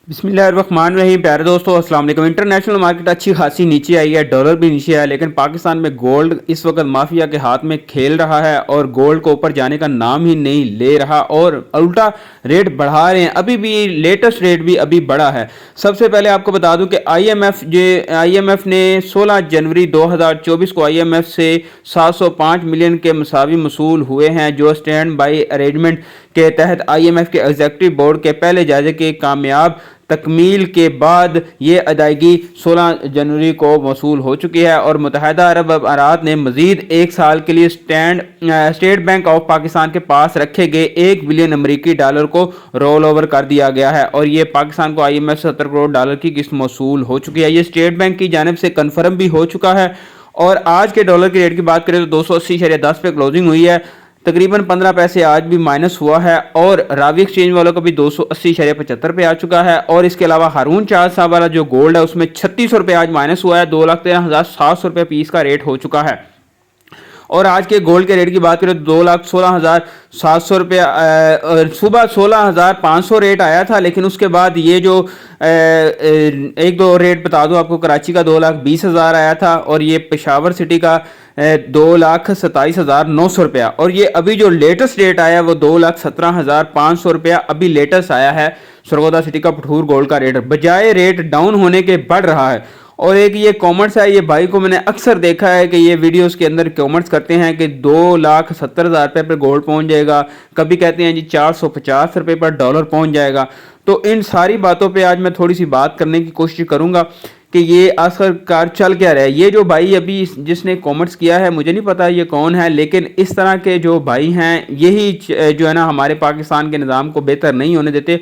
बिस्मिल्लाहिर्रहमानिर्रहीम। प्यारे दोस्तों, अस्सलाम वालेकुम। इंटरनेशनल मार्केट अच्छी खासी नीचे आई है, डॉलर भी नीचे है, लेकिन पाकिस्तान में गोल्ड इस वक्त माफिया के हाथ में खेल रहा है और गोल्ड को ऊपर जाने का नाम ही नहीं ले रहा और उल्टा रेट बढ़ा रहे हैं। अभी भी लेटेस्ट रेट भी अभी बढ़ा है। सबसे पहले आपको बता दूं कि आईएमएफ ने 16 जनवरी 2024 को आईएमएफ से 705 मिलियन के मसावी मसूल हुए हैं, जो स्टैंड बाई अरेंजमेंट के तहत आईएमएफ के एग्जीक्यूटिव बोर्ड के पहले जायजे के कामयाब तकमील के बाद ये अदायगी 16 जनवरी को वसूल हो चुकी है और मुत्तहदा अरब अमारात ने मजीद एक साल के लिए स्टेट बैंक ऑफ पाकिस्तान के पास रखे गए 1 बिलियन अमरीकी डॉलर को रोल ओवर कर दिया गया है और ये पाकिस्तान को आईएमएफ 70 करोड़ डॉलर की किस्त मौसूल हो चुकी है। ये स्टेट बैंक की जानिब से कन्फर्म भी हो चुका है। और आज के डॉलर की रेट की बात करें तो 280.10 पे क्लोजिंग हुई है। तकरीबन 15 पैसे आज भी माइनस हुआ है और रावी एक्सचेंज वालों का भी 280.75 पे आ चुका है। और इसके अलावा हारून चार साहब वाला जो गोल्ड है उसमें 3600 रुपये आज माइनस हुआ है। 2,13,700 रुपये पीस का रेट हो चुका है। और आज के गोल्ड के रेट की बात करें तो 2,16,700 रुपये सुबह 16,500 रेट आया था, लेकिन उसके बाद ये जो एक दो रेट बता दूं आपको। कराची का 2,20,000 आया था और ये पेशावर सिटी का 2,27,900 रुपया। और ये अभी जो लेटेस्ट रेट आया वो 2,17,500 रुपया अभी लेटेस्ट आया है। सरगोदा सिटी का पठूर गोल्ड का रेट बजाय रेट डाउन होने के बढ़ रहा है। और एक ये कमेंट्स है, ये भाई को मैंने अक्सर देखा है कि ये वीडियोस के अंदर कमेंट्स करते हैं कि 2,70,000 रुपये पर गोल्ड पहुंच जाएगा, कभी कहते हैं जी 450 रुपये पर डॉलर पहुंच जाएगा। तो इन सारी बातों पे आज मैं थोड़ी सी बात करने की कोशिश करूंगा कि ये आखिरकार चल क्या रहा है। ये जो भाई अभी जिसने कमेंट्स किया है, मुझे नहीं पता ये कौन है, लेकिन इस तरह के जो भाई हैं यही जो है ना हमारे पाकिस्तान के निज़ाम को बेहतर नहीं होने देते।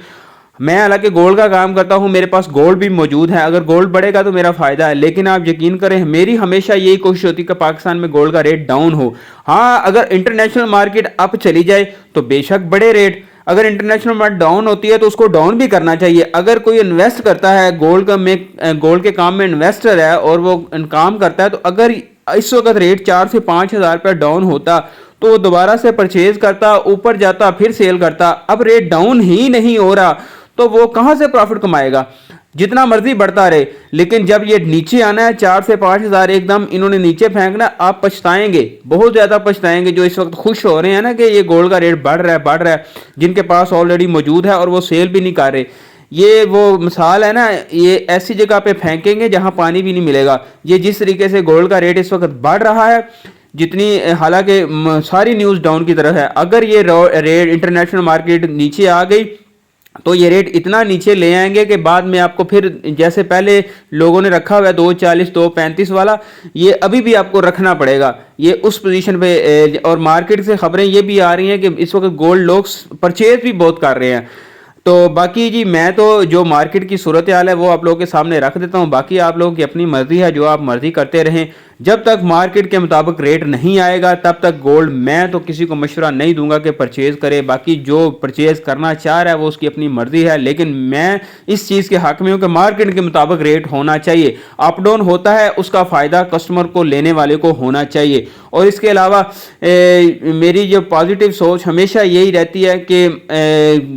मैं हालांकि गोल्ड का काम करता हूं, मेरे पास गोल्ड भी मौजूद है, अगर गोल्ड बढ़ेगा तो मेरा फायदा है, लेकिन आप यकीन करें मेरी हमेशा यही कोशिश होती है कि पाकिस्तान में गोल्ड का रेट डाउन हो। हाँ, अगर इंटरनेशनल मार्केट अप चली जाए तो बेशक बड़े रेट, अगर इंटरनेशनल मार्केट डाउन होती है तो उसको डाउन भी करना चाहिए। अगर कोई इन्वेस्ट करता है गोल्ड के काम में इन्वेस्टर है और वो काम करता है, तो अगर इस वक्त रेट 4 से 5 हज़ार रुपये डाउन होता तो वो दोबारा से परचेज करता, ऊपर जाता, फिर सेल करता। अब रेट डाउन ही नहीं हो रहा तो वो कहां से प्रॉफिट कमाएगा। जितना मर्जी बढ़ता रहे, लेकिन जब ये नीचे आना है 4 से 5 हज़ार एकदम इन्होंने नीचे फेंकना, आप पछताएंगे, बहुत ज्यादा पछताएंगे। जो इस वक्त खुश हो रहे हैं ना कि ये गोल्ड का रेट बढ़ रहा है, जिनके पास ऑलरेडी मौजूद है और वो सेल भी नहीं कर रहे। ये वो मिसाल है ना, ये ऐसी जगह पे फेंकेंगे जहां पानी भी नहीं मिलेगा। ये जिस तरीके से गोल्ड का रेट इस वक्त बढ़ रहा है, जितनी हालांकि सारी न्यूज़ डाउन की तरफ है, अगर ये रेट इंटरनेशनल मार्केट नीचे आ गई तो ये रेट इतना नीचे ले आएंगे कि बाद में आपको फिर जैसे पहले लोगों ने रखा हुआ है 2,40 2,35 वाला, ये अभी भी आपको रखना पड़ेगा ये उस पोजीशन पे। और मार्केट से खबरें ये भी आ रही हैं कि इस वक्त गोल्ड लोग परचेज भी बहुत कर रहे हैं। तो बाकी जी मैं तो जो मार्केट की सूरत हाल है वो आप लोगों के सामने रख देता हूँ। बाकी आप लोगों की अपनी मर्जी है, जो आप मर्जी करते रहें। जब तक मार्केट के मुताबिक रेट नहीं आएगा तब तक गोल्ड मैं तो किसी को मशवरा नहीं दूंगा कि परचेज करे। बाकी जो परचेज करना चाह रहा है वो उसकी अपनी मर्जी है, लेकिन मैं इस चीज़ के हक में हूँ कि मार्केट के मुताबिक रेट होना चाहिए। अप डाउन होता है उसका फ़ायदा कस्टमर को, लेने वाले को होना चाहिए। और इसके अलावा मेरी जो पॉजिटिव सोच हमेशा यही रहती है कि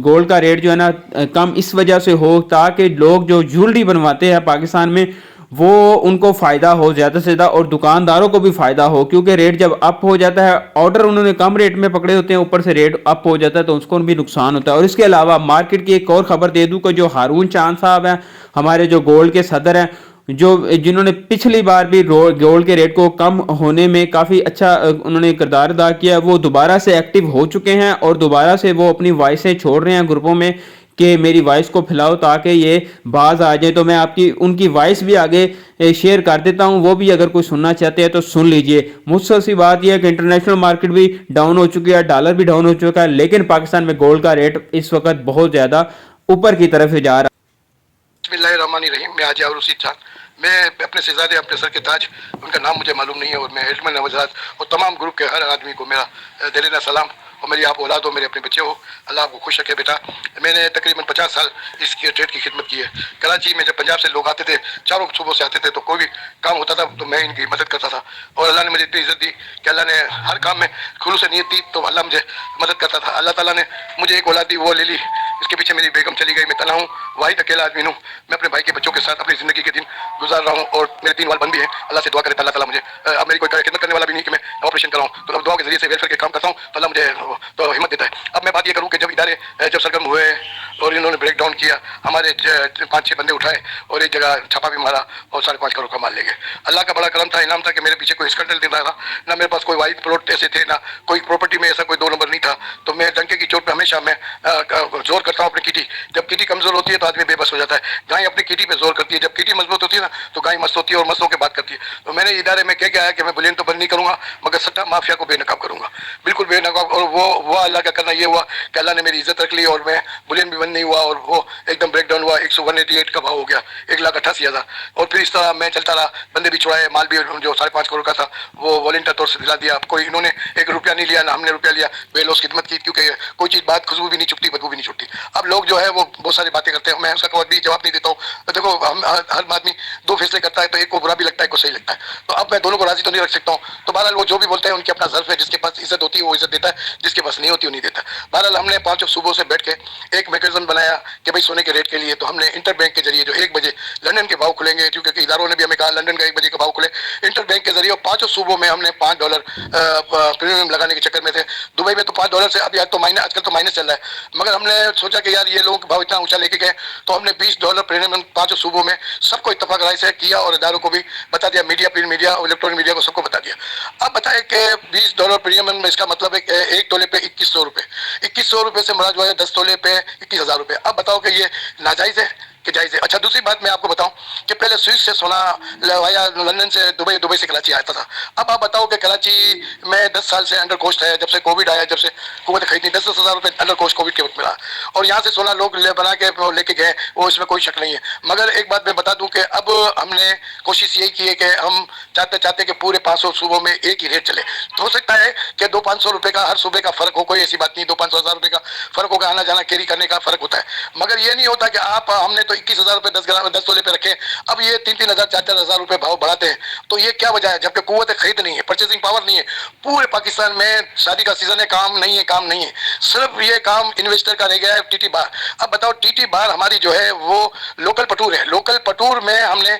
गोल्ड का रेट जो है ना कम इस वजह से हो ताकि लोग जो ज्वेलरी बनवाते हैं पाकिस्तान में वो उनको फ़ायदा हो ज़्यादा से ज़्यादा, और दुकानदारों को भी फ़ायदा हो, क्योंकि रेट जब अप हो जाता है, ऑर्डर उन्होंने कम रेट में पकड़े होते हैं, ऊपर से रेट अप हो जाता है तो उसको भी नुकसान होता है। और इसके अलावा मार्केट की एक और ख़बर दे दूँ कि जो हारून चांद साहब हैं, हमारे जो गोल्ड के सदर हैं, जिन्होंने पिछली बार भी गोल्ड के रेट को कम होने में काफ़ी अच्छा उन्होंने किरदार अदा किया, वो दोबारा से एक्टिव हो चुके हैं और दोबारा से वो अपनी वॉइसें छोड़ रहे हैं ग्रुपों में कि मेरी वॉइस को फैलाओ ताकि ये बाज आ जाए। तो मैं आपकी उनकी वॉइस भी आगे शेयर कर देता हूं, वो भी अगर कोई सुनना चाहते हैं तो सुन लीजिए। मुझसे सी बात यह है कि इंटरनेशनल मार्केट भी डाउन हो चुकी है, डॉलर भी डाउन हो चुका है, लेकिन पाकिस्तान में गोल्ड का रेट इस वक्त बहुत ज़्यादा ऊपर की तरफ जा रहा है। बिस्मिल्लाहिर्रहमानिर्रहीम। मैं हाजी रुशीद खान, मैं अपने शहजादे अपने सर के ताज, उनका नाम मुझे मालूम नहीं है, और मैं एजमल नवाजात और तमाम ग्रुप के हर आदमी को मेरा दिलीना सलाम और मेरी आप औलाद हो, मेरे अपने बच्चे हो, अल्लाह आपको खुश रखे बेटा। मैंने तकरीबन 50 साल इस ट्रेड की खिदमत की है। कराची में जब पंजाब से लोग आते थे, चारों सूबों से आते थे, तो कोई भी काम होता था तो मैं इनकी मदद करता था। और अल्लाह ने मुझे इतनी इज्जत दी कि अल्लाह ने हर काम में खुलूस से नीयत दी, तो अल्लाह मुझे मदद करता था। अल्लाह ताला ने मुझे एक औलाद दी, वो ले ली। इसके पीछे मेरी बेगम चली गई, मैं तला हूँ, वाहिद अकेला आदमी हूँ। मैं अपने भाई के बच्चों के साथ अपनी ज़िंदगी के दिन गुजार रहा हूँ और मेरे 3 बाल बंद भी हैं। अल्लाह से दुआ करे अल्लाह ताला मुझे, अब मेरी कोई खिदमत करने वाला भी नहीं कि मैं ऑपरेशन कराऊँ, तो अब दुआ के जरिए से वेलफेयर के काम करता हूँ, तो अल्लाह मुझे तो हिम्मत देता है। अब मैं बात ये करूँ कि जब इदारे जब सरगर्म हुए और इन्होंने ब्रेक डाउन किया, हमारे 5-6 बंदे उठाए और एक जगह छापा भी मारा और 5.5 करोड़ का माल ले गए। अल्लाह का बड़ा करम था, इनाम था कि मेरे पीछे कोई स्कैंडल नहीं था, ना मेरे पास कोई वाइड प्लॉट ऐसे थे, ना कोई प्रॉपर्टी में ऐसा कोई 2 नंबर नहीं था। तो मैं डंके की चोट पर हमेशा मैं जोर करता हूँ अपनी कीटी। जब कीटी कमजोर होती है तो आदमी बेबस हो जाता है। गाय अपनी कीटी पे जोर करती है, जब कीटी मजबूत होती है ना तो गाय मस्त होती है और मस्त होकर बात करती है। तो मैंने इदारे में कह के आया कि मैं बुलियन तो बंद नहीं करूंगा, मगर सट्टा माफिया को बेनकाब करूंगा, बिल्कुल बेनकाब। और वो अल्लाह का करना ये हुआ कि अल्लाह ने मेरी इज्जत रख ली और मैं बुलियन भी बंद नहीं हुआ और वो एकदम ब्रेक डाउन हुआ। 188 का भाव हो गया, 1,88,000। और फिर इस तरह मैं चलता रहा, बंदे भी छुड़ाए, माल भी जो 5.5 करोड़ का था वो वॉलंटियर तौर से दिला दिया। अब कोई इन्होंने 1 रुपया नहीं लिया, ना हमने रुपया लिया, बेलोस खिदमत की, क्योंकि कोई चीज़ बात खुशबू भी नहीं छुपती, बदबू भी नहीं छुटती। अब लोग जो है वो बहुत सारी बातें करते हैं, मैं उसका कभी जवाब नहीं देता हूँ। तो देखो, हम हर आदमी 2 फैसले करता है, तो एक को बुरा भी लगता है, को सही लगता है। तो अब मैं दोनों को राजी तो नहीं रख सकता हूँ। तो बहरहाल वो जो भी बोलते हैं उनके अपना ज़र्फ है, जिसके पास इज्जत होती है वो इज्जत देता है, जिसके पास नहीं होती वो नहीं देता। बहरहाल हमने 5 सूबों से बैठ के एक मैकेनिज्म बनाया कि भाई सोने के रेट के लिए, तो हमने इंटर बैंक के जरिए जो 1 बजे लंदन के भाव खुलेंगे, क्योंकि इदारों ने भी हमें कहा लंदन का 1 बजे का भाव खुले, इंटर बैंक के जरिए 5 सूबों में हमने $5 प्रीमियम लगाने के चक्कर में थे। दुबई में तो $5 से अभी आजकल तो माइनस चल रहा है, मगर हमने सोचा कि यार ये लोग भाव इतना ऊंचा लेके गए, तो हमने $20 प्रीमियम 5 सूबों में सबको इत्तेफाक राय से किया और इदारों को भी बता दिया, मीडिया, प्रिंट मीडिया और इलेक्ट्रॉनिक मीडिया को सबको बता दिया। अब बताए कि $20 प्रीमियम में इसका मतलब है 1 तोले पे 2100 रुपये, 2100 रुपये से मुराद हुआ है 10 तोले पे 21,000 रुपये। अब बताओ कि ये नाजायज़ है कि जायज़ है। अच्छा, दूसरी बात मैं आपको बताऊं कि पहले स्विस से सोना वाया लंदन से दुबई, दुबई से कराची आता था। अब आप बताओ कि कराची में 10 साल से अंडर कोस्ट है, जब से कोविड आया, जब से हुकूमत खरीदनी, 10-10 हज़ार रुपये अंडर कोस्ट कोविड के वक्त मिला, और यहाँ से सोना लोग बना के लेके गए, वो इसमें कोई शक नहीं है। मगर एक बात मैं बता दूं कि अब हमने कोशिश यही की है कि हम चाहते चाहते कि पूरे 500 सूबों में एक ही रेट चले। तो हो सकता है कि 200-500 रुपये का हर सूबे का फर्क हो, कोई ऐसी बात नहीं, 200-500 हज़ार रुपये का फर्क होगा, आना जाना कैरी करने का फर्क होता है। मगर ये नहीं होता कि आप हमने तो 21,000 रुपये 10 तोले पे रखे, अब ये 3-3 हज़ार 4-4 हज़ार रुपये भाव बढ़ाते हैं, तो ये क्या वजह है? जबकि कुव्वत खरीद नहीं है, परचेसिंग पावर नहीं है। पूरे पाकिस्तान में शादी का सीजन है, काम नहीं है, काम नहीं है, सिर्फ ये काम इन्वेस्टर का रह गया है, टीटी बार। अब बताओ, टीटी बार हमारी जो है वो लोकल पटूर है। लोकल पटूर में हमने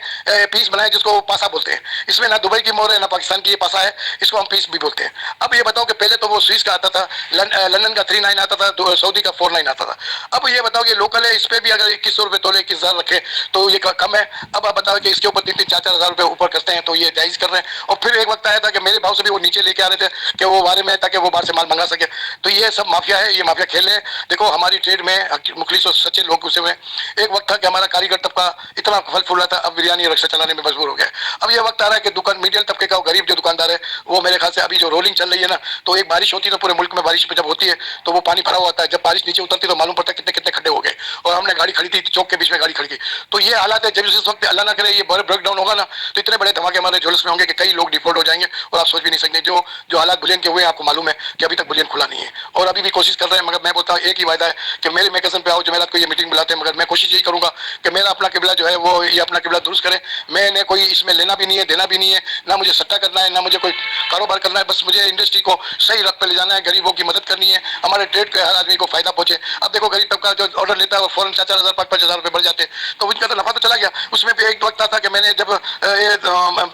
पीस बनाए जिसको पासा बोलते हैं। इसमें ना दुबई की मोहर है ना पाकिस्तान की, ये पासा है, इसको हम पीस भी बोलते हैं। अब ये बताओ कि पहले तो वो स्विस का आता था, लंदन का 39 आता था, सऊदी का 49 आता था। अब ये बताओ कि लोकल है, इस पे भी अगर 2100 रुपये तोले 21,000 रखे तो ये कम है। अब आप बताओ कि इसके ऊपर 3-3, 4-4 हज़ार रुपये ऊपर करते हैं, तो ये जायज़ कर रहे हैं। और फिर एक वक्त आया था कि मेरे भाव से भी वो नीचे लेके आ रहे थे कि वो बारे में, ताकि वो बाहर से माल मंगा सके। तो ये सब माफिया है, ये माफिया खेल है। देखो, हमारी ट्रेड में मुखलिस और सच्चे लोग घुसे हुए। एक वक्त था कि हमारा कारीगर तबका इतना फल फूल रहा था, अब बिरयानी और रक्षा चलाने में मजबूर हो गया। अब ये वक्त आ रहा है कि दुकान मीडियम तबके का गरीब जो दुकानदार है, वो मेरे ख्याल से अभी जो रोलिंग चल रही है ना, तो एक बारिश होती है तो पूरे मुल्क में बारिश जब होती है तो वो पानी भरा हुआ होता है, जब बारिश नीचे उतरती तो मालूम पड़ता है कितने कितने खड्डे हो गए। और हमने गाड़ी खड़ी थी, चौक के बीच में गाड़ी खड़ी थी। तो ये हालात है, जब इस वक्त अल्लाह ना करे ये ब्रेक डाउन होगा ना, तो इतने बड़े धमाके हमारे जुलूस में होंगे कि कई लोग डिफॉल्ट हो जाएंगे और आप सोच भी नहीं सकते। जो हालात बुलियन के हुए आपको मालूम है कि अभी तक बुलियन खुला नहीं है और अभी भी कोशिश कर रहे हैं। मगर मैं बोलता हूँ एक ही वायदा है कि मेरे मैकेजन पे आओ, जमेरात को ये मीटिंग बुलाते हैं, मगर मैं कोशिश यही करूंगा कि मेरा अपना किबला जो है वो ये अपना किबला दुरुस्त करे। मैंने कोई इसमें लेना भी नहीं है, देना भी नहीं है, ना मुझे सट्टा करना है, ना मुझे कोई कारोबार करना है। बस मुझे इंडस्ट्री को सही रख पे ले जाना है, गरीबों की मदद करनी है, हमारे ट्रेड के हर आदमी को फायदा पहुंचे। अब देखो, गरीब तबका जो ऑर्डर लेता है वो फौरन 4-4 हज़ार 5-5 हज़ार रुपये बढ़ जाते हैं, तो उनका तो नफा तो चला गया। उसमें भी एक वक्त था कि मैंने जब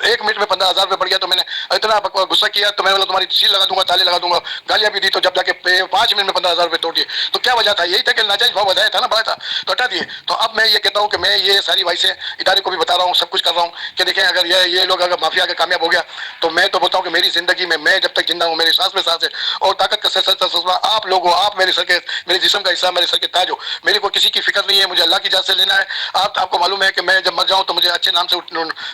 1 मिनट में 15,000 रुपये बढ़ गया तो मैंने इतना गुस्सा किया, तो मैंने बोला तुम्हारी सील लगा दूंगा, ताले लगा दूंगा, गालियां भी दी। तो जब जाके 5 मिनट में 15,000 रुपये तोड़ दिए, तो क्या वजह था? यही था कि नाजायज भाव बताया था ना, बढ़ा था, तो हटा दिए। तो अब मैं ये कहता हूँ कि मैं ये सारी वाई से इदारे को भी बता रहा हूँ, सब कुछ कर रहा हूँ कि देखें, अगर ये लोग अगर माफिया अगर कामयाब हो गया तो मैं तो बोलता हूँ कि मेरी जिंदगी में मैं जब तक जिंदा हूँ, मेरी सांस में सांस है और ताकत का सर आप लोग हो, आप मेरे सर के, मेरे जिस्म का हिस्सा, मेरे सर के ताज हो। मेरे को किसी की फिक्र नहीं है, मुझे अल्लाह की इजाज़त से लेना है। आपको मालूम है कि मैं जब मर जाऊं तो मुझे अच्छे नाम से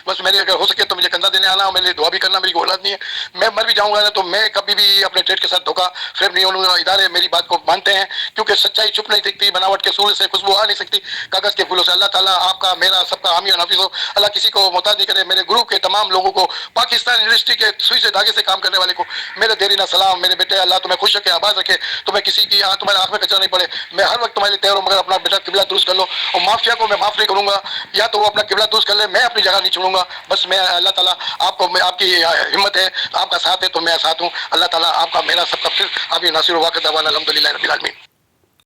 बस मेरे अगर हो सके तो मुझे कंधा देने आना और मेरे लिए दुआ भी करना, मेरी कोई औलाद नहीं है। मैं मर भी जाऊंगा ना तो मैं कभी भी अपने ट्रेड के साथ धोखा फ्रेम नहीं होऊंगा। इदारे मेरी बात को मानते हैं क्योंकि सच्चाई छुप नहीं सकती, बनावट के सूर्य से खुशबू आ नहीं सकती, कागज के फूलों से। अल्लाह ताला आपका मेरा सबका हामी और नाफिज हो। अल्लाह किसी को मोहताज नहीं करे। मेरे ग्रुप के तमाम लोगों को, पाकिस्तान यूनिवर्सिटी के सुई से धागे से काम करने वाले को मेरे देरीना सलाम। मेरे बेटे अल्लाह तुम्हें खुश रखे, आबाद रखे, तुम्हें किसी की तुम्हारे आंख में कचरा नहीं पड़े। मैं हर वक्त तुम्हारे लिए तैयार हूं, मगर अपना बेटा किबला दुरुस्त कर लो। और माफिया को मैं माफ नहीं करूंगा, या तो वो अपना किबला दुरुस्त कर ले, मैं अपनी जगह नहीं छोड़ूंगा। बस मैं अल्लाह ताला आपको, मैं आपकी हिम्मत है, आपका साथ है तो मैं साथ हूँ। अल्लाह ताला आपका मेरा सबका फिर आप नासिर वाक़ दवाना अल्हम्दुलिल्लाह रब्बिल आलमीन।